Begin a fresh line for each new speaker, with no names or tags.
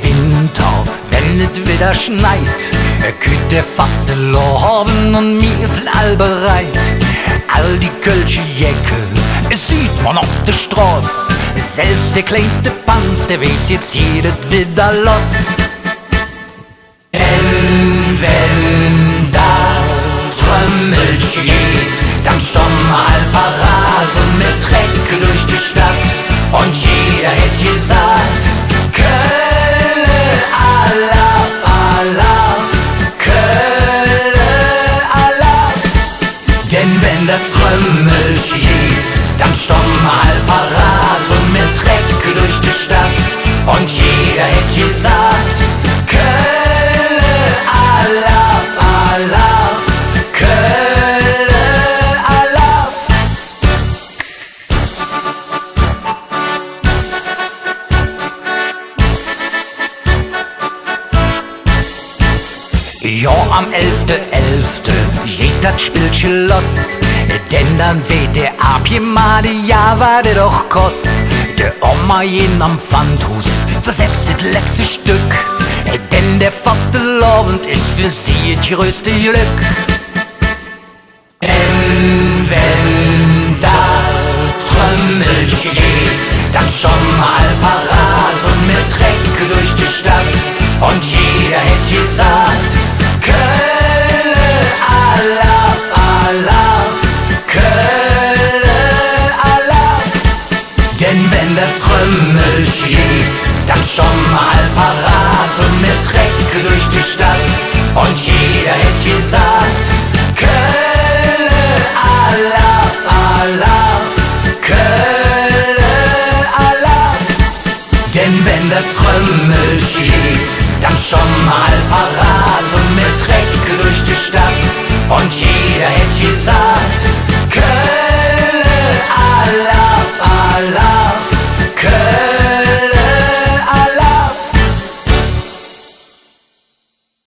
Winter, wenn es wieder schneit, küt der faste Lorben und mir sind all bereit. All die kölsche Jäcke, es sieht man auf der Straß. Selbst der kleinste Panz, der weiß jetzt jedes wieder los. Denn wenn das Trümmelchen geht, dann schon mal Parade mit Trecke durch die Stadt. Und jeder hätt gesagt, Kölle, Alaf, Alaf, Kölle, Alaf. Denn wenn der Trümmelchen geht, dann schon mal Parade mit Trecke durch die Stadt. Und jeder hätt gesagt, Kölle, Alaf, Alaf, Kölle, Alaf. Ja, am 11.11. geht das Spielchen los. Denn dann weht der abgemade, ja, war der doch kost. Der Oma jeden am Pfandhus versetzt das letzte Stück. Denn der faste Lovend ist für sie das größte Glück. Denn wenn das Trümmelchen geht, dann schon mal Parade und mit Trecke durch die Stadt. Und jeder hätt gesagt, Kölle, Alaf, Alaf, Kölle, Alaf. Denn wenn der Trümmelchen geht, dann schon mal Parade mit Trecke durch die Stadt. Und jeder hätt gesagt, Kölle, Alaf, Alaf, Kölle, Alaf. Denn wenn der Trümmelchen geht, dann schon mal Parade